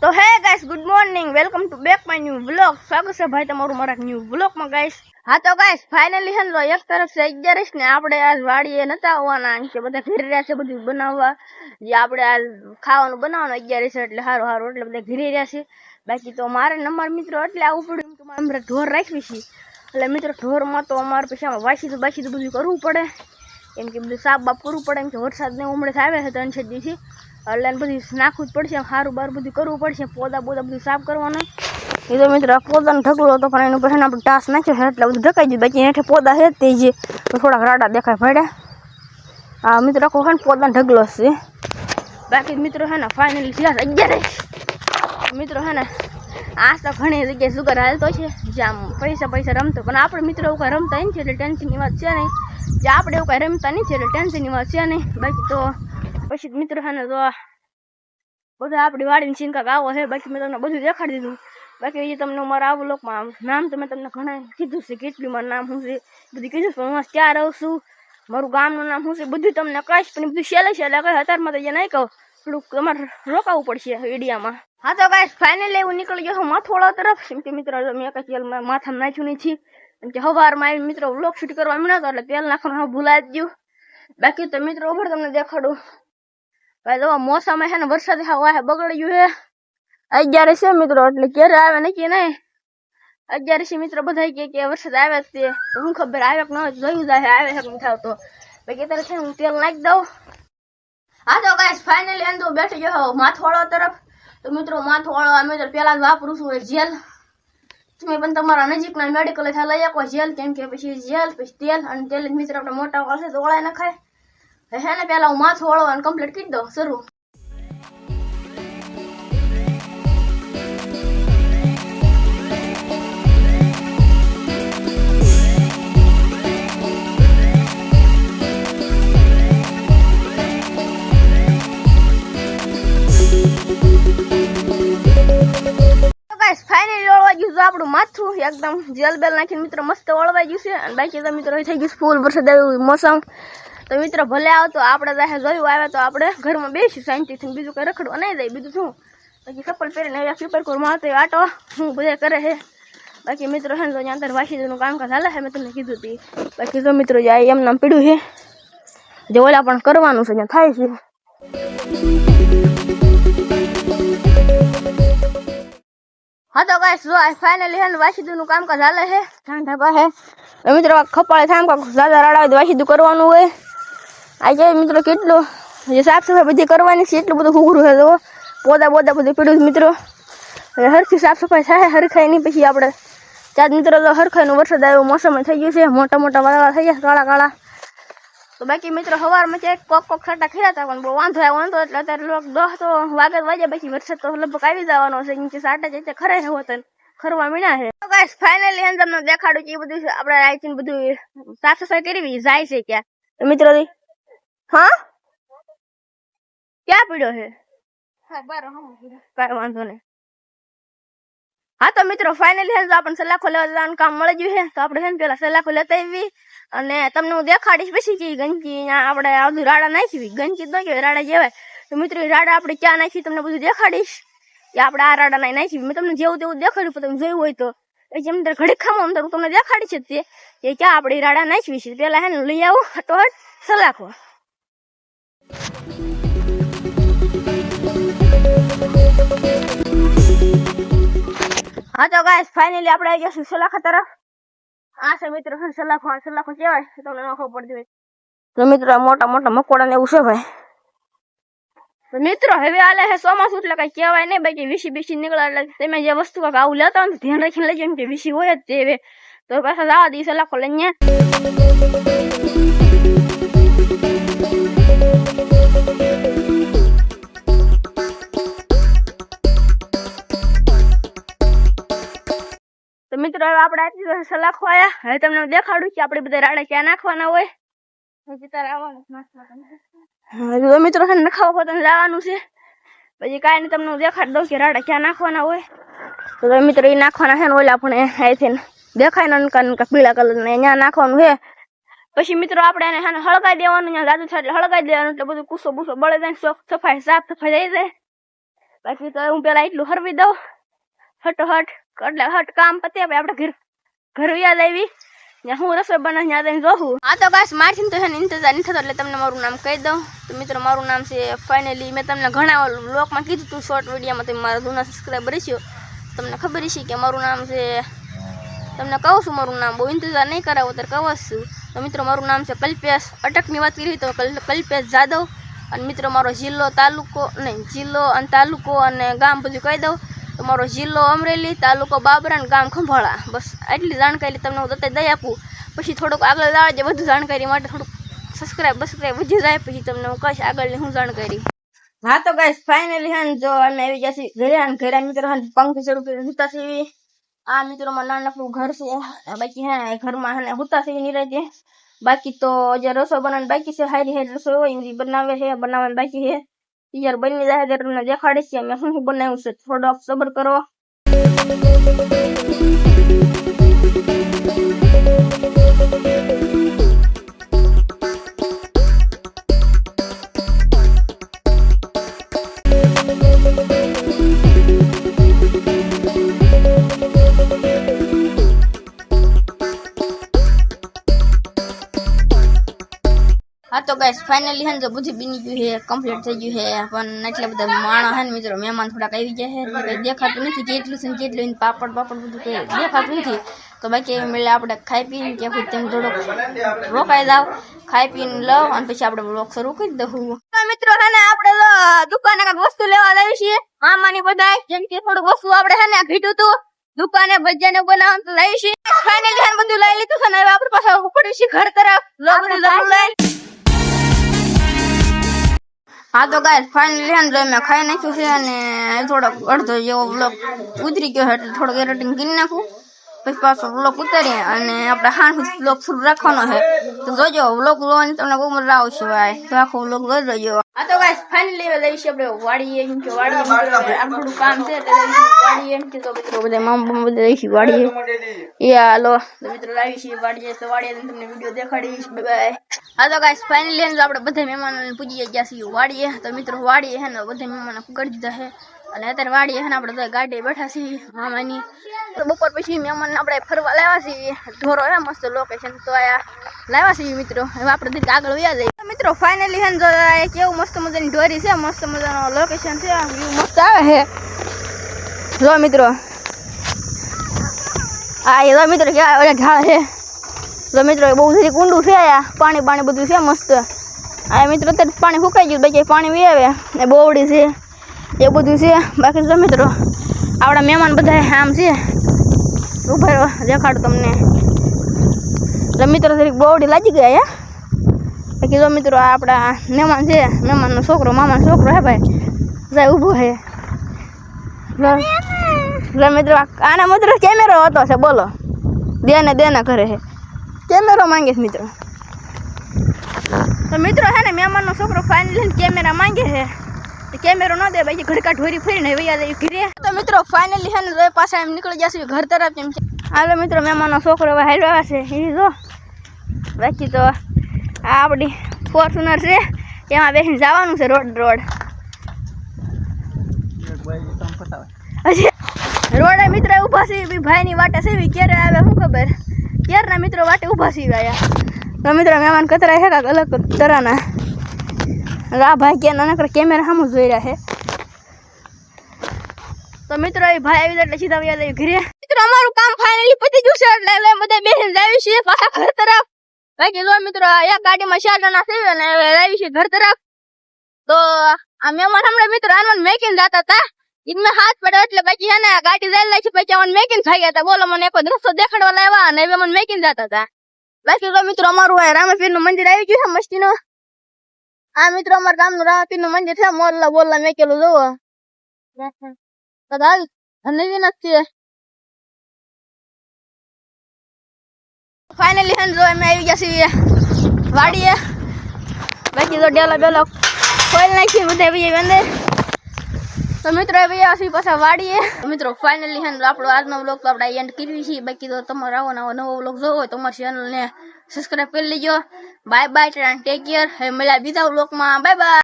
तो है guys, good morning, welcome to back my new vlog. स्वागत है भाई તમારું મારા ન્યુ વ્લોગ માં ગાइस। હા તો ગાइस ફાઇનલી હે તો એક તરફ से 11 ને આપણે આજ વાડીએ નતા આવવાના કે બધા ઘરે રહ્યા છે બધું બનાવવા જે આપણે આજ ખાવાનું બનાવવાનું 11 છે એટલે હારો હારો એટલે બધા ઘરે રહ્યા છે। બાકી તો મારે નંબર મિત્રો એટલે આવું પડ્યું કે મારે ઢોર રાખવી છે એટલે મિત્રો ઢોર માં તો અમાર પછી વાસી તો બધું કરવું પડે કેમ કે બધું સાફ બાપ કરવું પડે એમ કે વરસાદ ને ઉમળે આવે છે 3-4 દિવસથી એટલે બધું નાખવું જ પડશે હારું બાર બધું કરવું પડશે પોદા બોદા બધું સાફ કરવાનું। એ તો મિત્રો પોદાનો ઢગલો હતો પણ એનું પછી આપણે ટાસ નાખ્યો છે એટલે બધું ઢકાઈ ગયું બાકી હેઠે પોદા છે તે જે થોડાક રાડા દેખાય પડ્યા। આ મિત્રો આખો છે ને પોદાનો ઢગલો છે બાકી મિત્રો છે ને ફાઇનલી થયા 11 મિત્રો છે ને આ તો ઘણી જગ્યાએ સુગર હાલતો છે જામ પૈસા રમતો પણ આપણે મિત્રો એવું કઈ રમતા નથી એટલે ટેન્શનની વાત છે નહીં જે આપણે એવું કઈ રમતા નથી એટલે ટેન્શનની વાત છે નહીં। બાકી તો પછી મિત્રો છે ને તો બધા આપણી વાડીની ચિંતા આવો છે બાકી મેં તમને બધું દેખાડી દીધું। બાકી એ તમને મારા આવું લોકમાં નામ તો મેં તમને ઘણા કીધું છે કેટલી મારું નામ શું છે બધું કીધું પણ હું ક્યાં રહું છું મારું ગામનું નામ શું છે બધું તમને કહીશ પણ બધું છેલ્લે છેલ્લે કઈ અત્યારમાં તો એ નહીં કહું થોડુંક તમારે રોકાવું પડશે વિડીયામાં। હા તો ગાઈસ ફાઇનલી એવું નીકળી ગયો માથોડા તરફ કેમ કે મિત્રો મેં કઈ તેલ માથામાં નાખ્યું નથી કેમ કે સવારમાં આવી મિત્રો વ્લોગ શૂટ કરવા મળ્યો એટલે તેલ નાખવાનું ભૂલાઈ જ ગયું। બાકી તો મિત્રો ઉપર તમને દેખાડું ભાઈ તો મોસમ છે ને વરસાદ બગડી ગયું છે 11 છે મિત્રો એટલે ક્યારે આવે નક્કી નહીં 11 છે મિત્રો બધા કે વરસાદ આવે તે તો હું ખબર આવે કે ન જોયું જાય આવે છે નહીં થાવ તો બાકી અત્યારે છે હું તેલ નાખી દઉં। હા તો ગાઈસ ફાઇનલી અંદુ બેઠી ગયો માથવાળો તરફ તો મિત્રો માથવાળો અમે તો પેલા જ વાપરું છું જેલ તમે પણ તમારા નજીકના મેડિકલ લઈ આવો જેલ કેમ કે પછી જેલ પછી તેલ અને તેલ મિત્રો આપણે મોટા વાળશે તો ઓળાય નખાય હે ને પેલા હું માથું ઓળવાનું કમ્પ્લીટ કરી દઉં શરૂ। ફાઇનલી ઓળવાઈ ગયું છે આપણું માથું એકદમ જેલ બેલ નાખીને મિત્રો મસ્ત ઓળવાઈ ગયું છે અને બાકી તો મિત્રો થઈ ગયું ફૂલ વરસાદ આવ્યું મોસમ તો મિત્રો ભલે આવતો આપણે દાહે જોયું આવે તો આપણે ઘરમાં બેસી શાંતિથી બીજું કઈ રખડવા નહીં જાય બીજું શું બાકી ચપ્પલ પહેરીને પેપર કોરમાં આવતો આટો હું બધા કરે છે બાકી મિત્રો છે ને તો ત્યાં અંદર વાસીનું કામકાજ હાલે છે મેં તમને કીધું હતી બાકી તો મિત્રો જાય એમ નામ પીડ્યું છે જે ઓલા પણ કરવાનું છે ત્યાં થાય છે। હા તો ગાઈસ જો ફાઇનલી હે વાસીદુનું કામકાજ હાલે છે ઠંડા પાસે મિત્રો ખપાળે થામ કા દાદા રાડા વાસીદુ કરવાનું હોય આજે મિત્રો કેટલું જે સાફ સફાઈ બધી કરવાની છે એટલું બધું હુકરું છે જો પોદા બોદા બધું પીડ્યું મિત્રો હરખી સાફ સફાઈ થાય હરખાઈ નહીં પછી આપણે ચાર મિત્રો તો હરખાઈનો વરસાદ આવ્યો મોસમ થઈ ગયું છે મોટા મોટા વાદળા થઈ ગયા કાળા કાળા તો બાકી મિત્રો સવારમાં ક્યાંક કોક છાંટા ખેડા હતા પણ બહુ વાંધો એટલે અત્યારે લોક 10 તો વાગ્યા પછી વરસાદ તો લગભગ આવી જવાનો છે નીચે સાટા જઈને ખરે છે હોતન ખરવા મીણા છે। તો ગાઈસ ફાઇનલી હું તમને દેખાડું કે બધું આપણે આઈથી બધું સાફ સફાઈ કરવી જાય છે ક્યાં તો મિત્રો હા ક્યાં પડ્યો છે હા બાર કાંઈ વાંધો નહીં। હા તો મિત્રો ફાઇનલી હે આપણને સલાખો લેવા જવાનું કામ મળી ગયું છે તો આપણે હે પેલા સલાખો લેતા આવી અને તમને હું દેખાડીશ પછી કે ગંજી આપણે આવતું રાડા નાખી ગંજી તો કે રાડા જેવાય તો મિત્રો રાડા આપણે ક્યાં નાખી તમને બધું દેખાડીશ કે આપણે આ રાડા નાખી મેં તમને જેવું તેવું દેખાડ્યું પણ તમે જોયું હોય તો જેમ અંદર ઘડી ખામો અંદર હું તમને દેખાડીશ જ તે કે ક્યાં આપણે રાડા નાખવી છે પેલા હે ને લઈ આવું હટોહટ સલાખો। હા તો ગાઈસ ફાઇનલી આપણે આવી ગયા સલાખા તરફ આ છે મિત્રો સલાખો કહેવાય તમને ન ખબર પડતી હોય તો મિત્રો મોટા મોટા મકોડા ને એવું છે ભાઈ તો મિત્રો હવે આલે છે ચોમાસું એટલે કઈ કહેવાય નહીં બાકી વીસી નીકળે એટલે તમે જે વસ્તુ કાંક આવું લેતા હોય ધ્યાન રાખીને લેજો એમ કે વીસી હોય જ તે તો પાછા જવા દી સલાખો લઈને તો મિત્રો હવે આપણે આટલી સલાખો આવ્યા હવે તમને દેખાડું કે આપણે બધા રાડા ક્યાં નાખવાના હોય મિત્રો છે નખાવા પોતાને લાવવાનું છે પછી કાંઈ નહીં તમને દેખાડી દઉં કે રાડા ક્યાં નાખવાના હોય તો મિત્રો એ નાખવાના છે ને ઓલા આપણે અહીંથી દેખાય ને નકા પીળા કલર ને અહીંયા નાખવાનું છે પછી મિત્રો આપણે એને હળગાઈ દેવાનું, જાદુ થાય એટલે હળગાઈ દેવાનું, એટલે બધું કુસો બુસો બળે જાય, સફાઈ સાફ સફાઈ થઈ જાય. બાકી તો હું પેલા એટલું હરવી દઉં હટોહટ એટલે હટ કામ પતે આપણે ઘર યાદ આવી ત્યાં હું રસોઈ બનાવી યાદ આવીને જોઉં. હા તો ગાઈસ મારથી તો છે ને ઇંતજાર નહીં થતો એટલે તમને મારું નામ કહી દઉં. તો મિત્રો મારું નામ છે ફાઇનલી મેં તમને ઘણા વ્લોગમાં કીધું હતું શોર્ટ વિડીયોમાં તમે મારા જૂના સબસ્ક્રાઈબર છો તમને ખબર છે કે મારું નામ છે તમને કહું છું મારું નામ બહુ ઇંતજાર નહીં કરાવો ત્યારે કહું છું. તો મિત્રો મારું નામ છે કલ્પેશ અટકની વાત કરી તો કલ્પેશ જાદવ અને મિત્રો મારો જિલ્લો અને તાલુકો અને ગામ બધું કહી દઉં. તો મારો જિલ્લો અમરેલી, તાલુકો બાબરા અને ગામ ખંભાળા. બસ આટલી જાણકારી તમને હું દત્તે દઈ આપું. પછી થોડુંક આગળ લાવજે વધુ જાણકારી માટે થોડુંક સબસ્ક્રાઈબ વધી જાય પછી તમને હું કહીશ આગળની હું જાણકારી. હા તો ગાઈસ ફાઇનલી હે જો અમે આવી ગયા છીએ ઘરે અને ઘરે મિત્રો હે પંખી શરૂ કરી હુતા છે. આ મિત્રોમાં નાનકડું ઘર છે બાકી હે ઘરમાં હે હુતા છે ની રહે. બાકી તો જે રસોઈ બનાવવાની બાકી છે હારી રસોઈ હોય એ બનાવવાની બાકી છે. યાર બની જાય ત્યારે તમને દેખાડીશ કે મેં શું બનાવ્યું છે. થોડોક સબર કરો. હા તો ગાઈસ ફાઇનલી હે તો બધું બની ગયું છે કમ્પ્લીટ થઈ ગયું છે પણ એટલા બધા માણસ હે ને મિત્રો મહેમાન થોડાક આવી ગયા છે કઈ દેખાતું નથી કેટલું છે કેટલું પાપડ બધું કઈ દેખાતું નથી. તો બાકી મળે આપણે ખાઈ પીને કે તેમ થોડોક રોકાઈ જાવ ખાઈ પીને લઉં અને પછી આપણે બ્લોગ શરૂ કરી દઉં. મિત્રો હે ને આપણે દુકાને કઈક વસ્તુ લેવા લાવી છીએ મામાની બધા જેમ કે થોડુંક વસ્તુ આપણે હે ને ભીટું હતું દુકાને ભજીયા ને બનાવવાનું તો લાવી છીએ. ફાઇનલી હે બધું લઈ લીધું છે ને હવે આપણે પાછા ઉપડ્યું છીએ ઘર તરફ લઈ. હા તો ગાઈસ ફાઇનલી હે ને મેં ખાઈ નાખ્યું છે અને થોડોક અડધો જેવો બ્લોક ઉતરી ગયો એટલે થોડોક એડિટિંગ કરી નાખું પછી પાછો બ્લોક ઉતારીએ અને આપણે હાન બ્લોક શરૂ રાખવાનો છે. તો જોજો બ્લોક જોવાની તમને બહુ મજા આવશે ભાઈ તો આખો બ્લોક જોઈ લેજો. હા તો ગાઈસ ફાઇનલી હવે લઈશું આપણે વાડીએ કેમ કે વાડીએ આપણું કામ છે એટલે વાડીએ એમ કે તો મિત્રો બધા મામા બધા લઈશું વાડીએ એ હાલો તો મિત્રો લાવીશું વાડીએ તો વાડીએ તમને વિડીયો દેખાડીશ. બાય. હા તો ગાઈસ ફાઇનલી આપણે બધા મહેમાનોને પૂજી ગયા છીએ વાડીએ. તો મિત્રો વાડીએ હે ને બધા મહેમાનો કરી દીધા છે અને અત્યારે વાડીએ હે ને આપણે ગાડી બેઠા છીએ મામાની. તો બપોર પછી મહેમાન આપણે ફરવા લાવ્યા છીએ ઢોરો હે મસ્ત લોકેશન તો આયા લાવ્યા છીએ મિત્રો. હવે આપણે આગળ વયા જઈએ. મિત્રો ફાઇનલી હે ને કેવું મસ્ત મજાની ઢોરી છે મસ્ત મજાનો લોકેશન છે વ્યૂ મસ્ત આવે છે જો મિત્રો. આ એ મિત્રો ક્યાં ઢાળ છે તો મિત્રો બહુ જરી ઊંડું છે પાણી બધું છે મસ્ત. આ મિત્રો અત્યારે પાણી સુકાઈ ગયું બાકી પાણી વી આવે ને બોવડી છે એ બધું છે. બાકી જો મિત્રો આપણા મહેમાન બધા આમ છે ઉભા દેખાડું તમને. તો મિત્રો જરીક બોવડી લાગી ગયા બાકી જો મિત્રો આપણા મહેમાન છે મહેમાનનો છોકરો મામાનો છોકરો હે ભાઈ જાય ઊભો છે. મિત્રો આના મિત્રો કેમેરો હતો છે બોલો દેના કરે છે કેમેરો માંગે છે મિત્રો. તો મિત્રો હે ને મહેમાનનો છોકરો ફાઇનલી કેમેરા માંગે છે કેમેરો ન દે બાકી ઘડકા ઢોરી ફરીને વૈયા જાય ઘરે. તો મિત્રો ફાઇનલી હે ને પાછા એમ નીકળી જશે ઘર તરફ એમ છે. હાલો મિત્રો મહેમાનનો છોકરો હવે હાલ્યો છે એ જો. બાકી તો આ આપણી ફોર્ચ્યુનર છે એમાં બેસીને જવાનું છે રોડ રોડે મિત્રો ઊભા છે ભાઈની વાટે છે ક્યારે આવે શું ખબર ક્યારના મિત્રો વાટે ઊભા છે આયા. તો મિત્રો મહેમાન કતરા છે કાંક અલગ તરાના આ ભાઈ કે નાનકડા કેમેરા સામું જોઈ રહ્યા છે. તો મિત્રો એ ભાઈ આવી એટલે સીધા વ્યા જાય ઘરે. મિત્રો અમારું કામ ફાઇનલી પતી ગયું છે એટલે બધા બેસીને લાવી છે પાછા ઘર તરફ. બાકી જો મિત્રો એક ગાડીમાં 4 જણા છે અને લાવી છે ઘર તરફ. તો આ મહેમાન હમણાં મિત્રો આનંદ મેકીને જતા હતા ઇનમેં હાથ પડ્યો એટલે પછી છે ને ગાડી જઈ લે છે પછી અમને મેકીને થઈ ગયા હતા. બોલો મને એક રસ્તો દેખાડવા લાવ્યા અને હવે મને મેકીને જતા હતા. બાકી તો મિત્રો અમારું રામેશ્વરનું મંદિર આવી ગયું છે મસ્તીનું. આ મિત્રો અમારા ગામનું રામેશ્વરનું મંદિર છે મોરલા બોરલા મેકેલું જોવો કદાચ નવીન જ છે. ફાઇનલી હે જો અમે આવી ગયા છીએ વાડીએ. બાકી તો ડેલો બેલો ખોલી નાખી બધા ભાઈ અંદર. તો મિત્રો ભાઈ ਅਸੀਂ પાછા વાડીએ. મિત્રો ફાઇનલી હે આપણો આજનો વ્લોગ તો આપણે એન્ડ કરવી છીએ. બાકી તો તમારો આવો નવો વ્લોગ જોવો હોય તો અમારી ચેનલને સબસ્ક્રાઇબ કરી લેજો. Bye bye take care. હવે મળ્યા બીજા વ્લોગમાં. Bye bye.